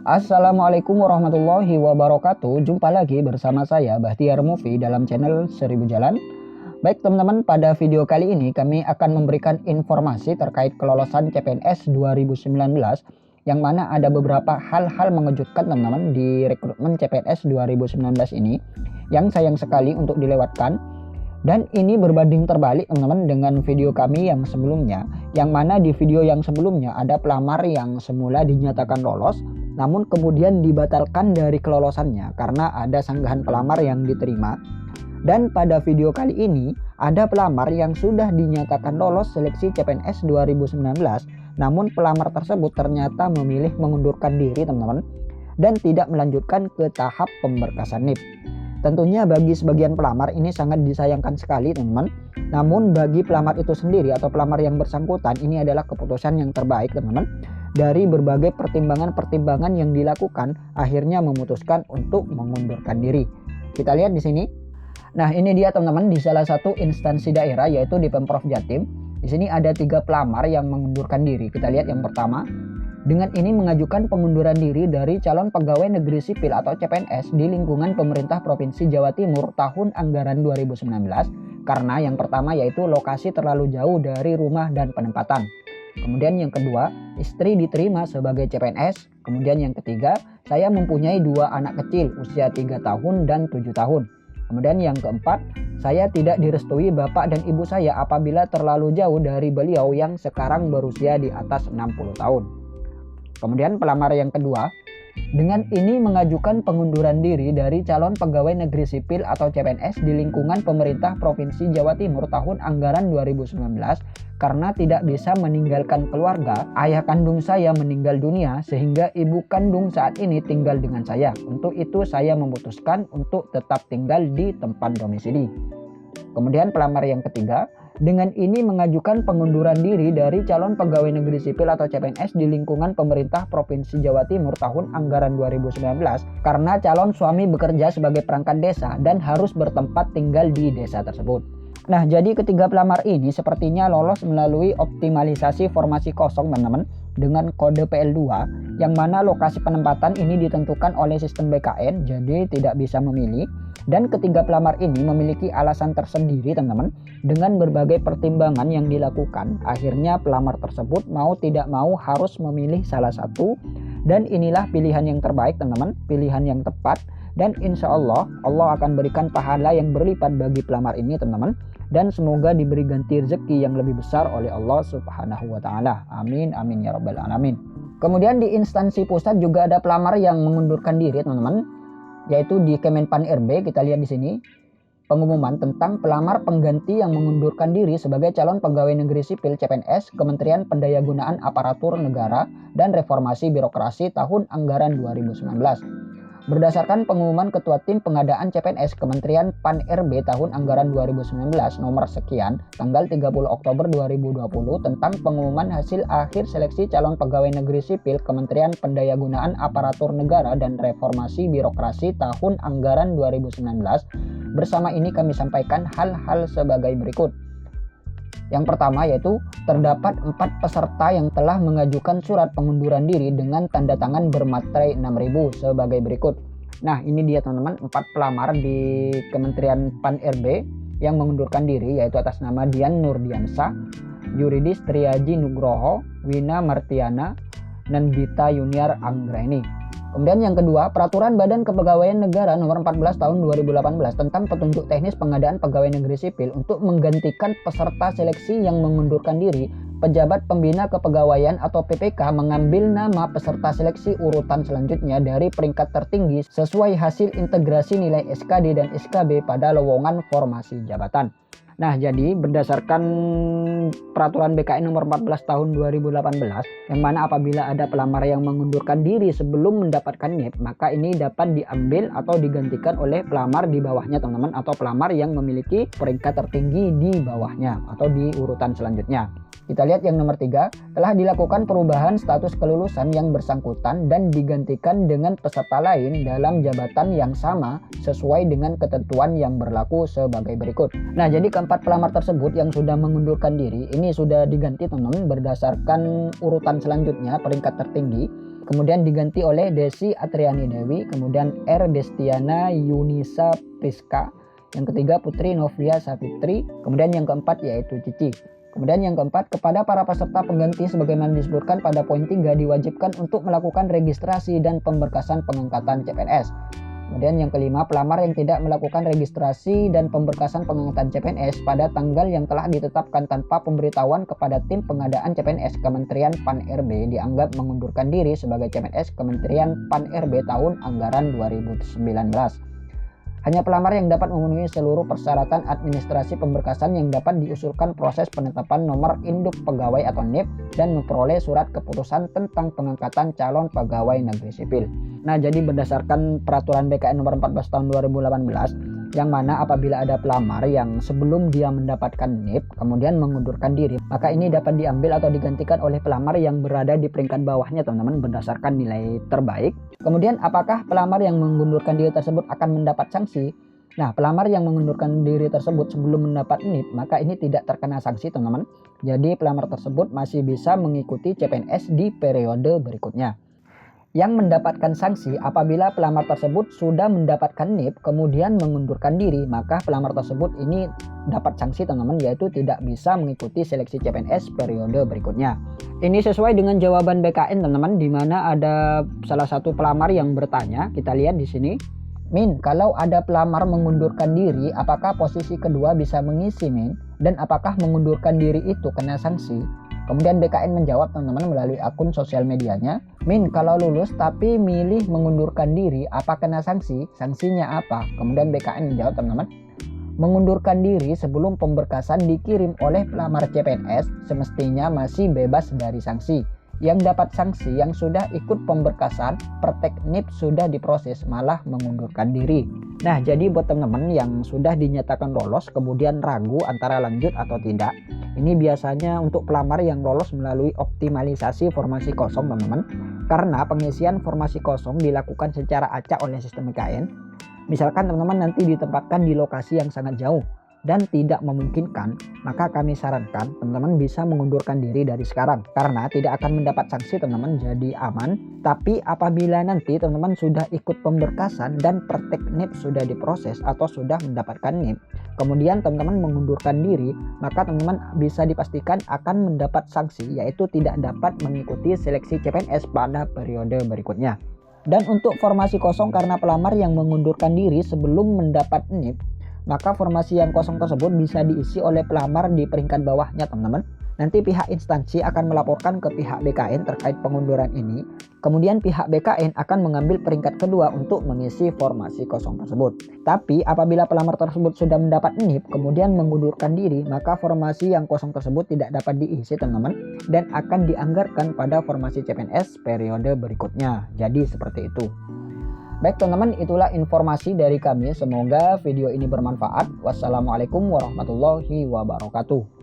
Assalamualaikum warahmatullahi wabarakatuh. Jumpa lagi bersama saya Bahtiar Movie dalam channel 1000 Jalan. Baik teman-teman, pada video kali ini kami akan memberikan informasi terkait kelolosan CPNS 2019, yang mana ada beberapa hal-hal mengejutkan teman-teman di rekrutmen CPNS 2019 ini yang sayang sekali untuk dilewatkan. Dan ini berbanding terbalik teman-teman dengan video kami yang sebelumnya, yang mana di video yang sebelumnya ada pelamar yang semula dinyatakan lolos namun kemudian dibatalkan dari kelolosannya karena ada sanggahan pelamar yang diterima. Dan pada video kali ini ada pelamar yang sudah dinyatakan lolos seleksi CPNS 2019, namun pelamar tersebut ternyata memilih mengundurkan diri teman-teman dan tidak melanjutkan ke tahap pemberkasan NIP. Tentunya bagi sebagian pelamar ini sangat disayangkan sekali teman-teman. Namun bagi pelamar itu sendiri atau pelamar yang bersangkutan, ini adalah keputusan yang terbaik teman-teman. Dari berbagai pertimbangan-pertimbangan yang dilakukan, akhirnya memutuskan untuk mengundurkan diri. Kita lihat di sini. Nah, ini dia teman-teman di salah satu instansi daerah, yaitu di Pemprov Jatim. Di sini ada 3 pelamar yang mengundurkan diri. Kita lihat yang pertama. Dengan ini mengajukan pengunduran diri dari calon pegawai negeri sipil atau CPNS di lingkungan pemerintah Provinsi Jawa Timur tahun anggaran 2019 karena yang pertama yaitu lokasi terlalu jauh dari rumah dan penempatan. Kemudian yang kedua, istri diterima sebagai CPNS. Kemudian yang ketiga, saya mempunyai 2 anak kecil usia 3 tahun dan 7 tahun. Kemudian yang keempat, saya tidak direstui bapak dan ibu saya apabila terlalu jauh dari beliau yang sekarang berusia di atas 60 tahun. Kemudian pelamar yang kedua, dengan ini mengajukan pengunduran diri dari calon pegawai negeri sipil atau CPNS di lingkungan pemerintah Provinsi Jawa Timur tahun anggaran 2019 karena tidak bisa meninggalkan keluarga. Ayah kandung saya meninggal dunia sehingga ibu kandung saat ini tinggal dengan saya. Untuk itu saya memutuskan untuk tetap tinggal di tempat domisili. Kemudian pelamar yang ketiga, dengan ini mengajukan pengunduran diri dari calon pegawai negeri sipil atau CPNS di lingkungan pemerintah Provinsi Jawa Timur tahun anggaran 2019 karena calon suami bekerja sebagai perangkat desa dan harus bertempat tinggal di desa tersebut. Nah, jadi ketiga pelamar ini sepertinya lolos melalui optimalisasi formasi kosong teman-teman dengan kode PL2 yang mana lokasi penempatan ini ditentukan oleh sistem BKN, jadi tidak bisa memilih. Dan ketiga pelamar ini memiliki alasan tersendiri teman-teman dengan berbagai pertimbangan yang dilakukan. Akhirnya pelamar tersebut mau tidak mau harus memilih salah satu, dan inilah pilihan yang terbaik teman-teman, pilihan yang tepat. Dan insya Allah akan berikan pahala yang berlipat bagi pelamar ini teman-teman, dan semoga diberi ganti rezeki yang lebih besar oleh Allah Subhanahu wa Ta'ala. Amin amin ya rabbal alamin. Kemudian di instansi pusat juga ada pelamar yang mengundurkan diri teman-teman, yaitu di Kemenpan RB. Kita lihat di sini pengumuman tentang pelamar pengganti yang mengundurkan diri sebagai calon pegawai negeri sipil CPNS Kementerian Pendayagunaan Aparatur Negara dan Reformasi Birokrasi tahun anggaran 2019. Berdasarkan pengumuman Ketua Tim Pengadaan CPNS Kementerian Pan RB tahun anggaran 2019 nomor sekian tanggal 30 Oktober 2020 tentang pengumuman hasil akhir seleksi calon pegawai negeri sipil Kementerian Pendayagunaan Aparatur Negara dan Reformasi Birokrasi tahun anggaran 2019. Bersama ini kami sampaikan hal-hal sebagai berikut. Yang pertama yaitu terdapat 4 peserta yang telah mengajukan surat pengunduran diri dengan tanda tangan bermaterai 6.000 sebagai berikut. Nah, ini dia teman-teman 4 pelamar di Kementerian Pan RB yang mengundurkan diri, yaitu atas nama Dian Nurdiansa, Yuridis Triaji Nugroho, Wina Martiana, Nandita Yuniar Anggraini. Kemudian yang kedua, Peraturan Badan Kepegawaian Negara Nomor 14 Tahun 2018 tentang petunjuk teknis pengadaan pegawai negeri sipil untuk menggantikan peserta seleksi yang mengundurkan diri. Pejabat Pembina Kepegawaian atau PPK mengambil nama peserta seleksi urutan selanjutnya dari peringkat tertinggi sesuai hasil integrasi nilai SKD dan SKB pada lowongan formasi jabatan. Nah, jadi berdasarkan peraturan BKN nomor 14 tahun 2018, yang mana apabila ada pelamar yang mengundurkan diri sebelum mendapatkan NIP, maka ini dapat diambil atau digantikan oleh pelamar di bawahnya teman-teman, atau pelamar yang memiliki peringkat tertinggi di bawahnya atau di urutan selanjutnya. Kita lihat yang nomor 3, telah dilakukan perubahan status kelulusan yang bersangkutan dan digantikan dengan peserta lain dalam jabatan yang sama sesuai dengan ketentuan yang berlaku sebagai berikut. Nah, jadi keempat pelamar tersebut yang sudah mengundurkan diri ini sudah diganti teman-teman berdasarkan urutan selanjutnya peringkat tertinggi. Kemudian diganti oleh Desi Atriani Dewi, kemudian R. Destiana Yunisa Priska, yang ketiga Putri Novia Savitri, kemudian yang keempat yaitu Cici. Kemudian yang keempat, kepada para peserta pengganti sebagaimana disebutkan pada poin 3 diwajibkan untuk melakukan registrasi dan pemberkasan pengangkatan CPNS. Kemudian yang kelima, pelamar yang tidak melakukan registrasi dan pemberkasan pengangkatan CPNS pada tanggal yang telah ditetapkan tanpa pemberitahuan kepada tim pengadaan CPNS Kementerian PAN-RB dianggap mengundurkan diri sebagai CPNS Kementerian PAN-RB tahun anggaran 2019. Hanya pelamar yang dapat memenuhi seluruh persyaratan administrasi pemberkasan yang dapat diusulkan proses penetapan nomor induk pegawai atau NIP dan memperoleh surat keputusan tentang pengangkatan calon pegawai negeri sipil. Nah, jadi berdasarkan peraturan BKN nomor 14 tahun 2018, yang mana apabila ada pelamar yang sebelum dia mendapatkan NIP kemudian mengundurkan diri, maka ini dapat diambil atau digantikan oleh pelamar yang berada di peringkat bawahnya teman-teman berdasarkan nilai terbaik. Kemudian apakah pelamar yang mengundurkan diri tersebut akan mendapat sanksi? Nah, pelamar yang mengundurkan diri tersebut sebelum mendapat NIP maka ini tidak terkena sanksi teman-teman. Jadi pelamar tersebut masih bisa mengikuti CPNS di periode berikutnya. Yang mendapatkan sanksi apabila pelamar tersebut sudah mendapatkan NIP kemudian mengundurkan diri, maka pelamar tersebut ini dapat sanksi teman-teman, yaitu tidak bisa mengikuti seleksi CPNS periode berikutnya. Ini sesuai dengan jawaban BKN teman-teman, di mana ada salah satu pelamar yang bertanya. Kita lihat di sini. Min, kalau ada pelamar mengundurkan diri, apakah posisi kedua bisa mengisi, Min? Dan apakah mengundurkan diri itu kena sanksi? Kemudian BKN menjawab teman-teman melalui akun sosial medianya, Min, kalau lulus tapi milih mengundurkan diri, apa kena sanksi? Sanksinya apa? Kemudian BKN menjawab teman-teman, mengundurkan diri sebelum pemberkasan dikirim oleh pelamar CPNS semestinya masih bebas dari sanksi. Yang dapat sanksi yang sudah ikut pemberkasan, praktek NIP sudah diproses malah mengundurkan diri. Nah, jadi buat teman-teman yang sudah dinyatakan lolos kemudian ragu antara lanjut atau tidak, ini biasanya untuk pelamar yang lolos melalui optimalisasi formasi kosong teman-teman. Karena pengisian formasi kosong dilakukan secara acak oleh sistem BKN. Misalkan teman-teman nanti ditempatkan di lokasi yang sangat jauh dan tidak memungkinkan, maka kami sarankan teman-teman bisa mengundurkan diri dari sekarang karena tidak akan mendapat sanksi teman-teman, jadi aman. Tapi apabila nanti teman-teman sudah ikut pemberkasan dan praktek NIP sudah diproses atau sudah mendapatkan NIP, kemudian teman-teman mengundurkan diri, maka teman-teman bisa dipastikan akan mendapat sanksi, yaitu tidak dapat mengikuti seleksi CPNS pada periode berikutnya. Dan untuk formasi kosong karena pelamar yang mengundurkan diri sebelum mendapat NIP, maka formasi yang kosong tersebut bisa diisi oleh pelamar di peringkat bawahnya teman-teman. Nanti pihak instansi akan melaporkan ke pihak BKN terkait pengunduran ini. Kemudian pihak BKN akan mengambil peringkat kedua untuk mengisi formasi kosong tersebut. Tapi apabila pelamar tersebut sudah mendapat NIP kemudian mengundurkan diri, maka formasi yang kosong tersebut tidak dapat diisi teman-teman dan akan dianggarkan pada formasi CPNS periode berikutnya. Jadi seperti itu. Baik teman-teman, itulah informasi dari kami. Semoga video ini bermanfaat. Wassalamualaikum warahmatullahi wabarakatuh.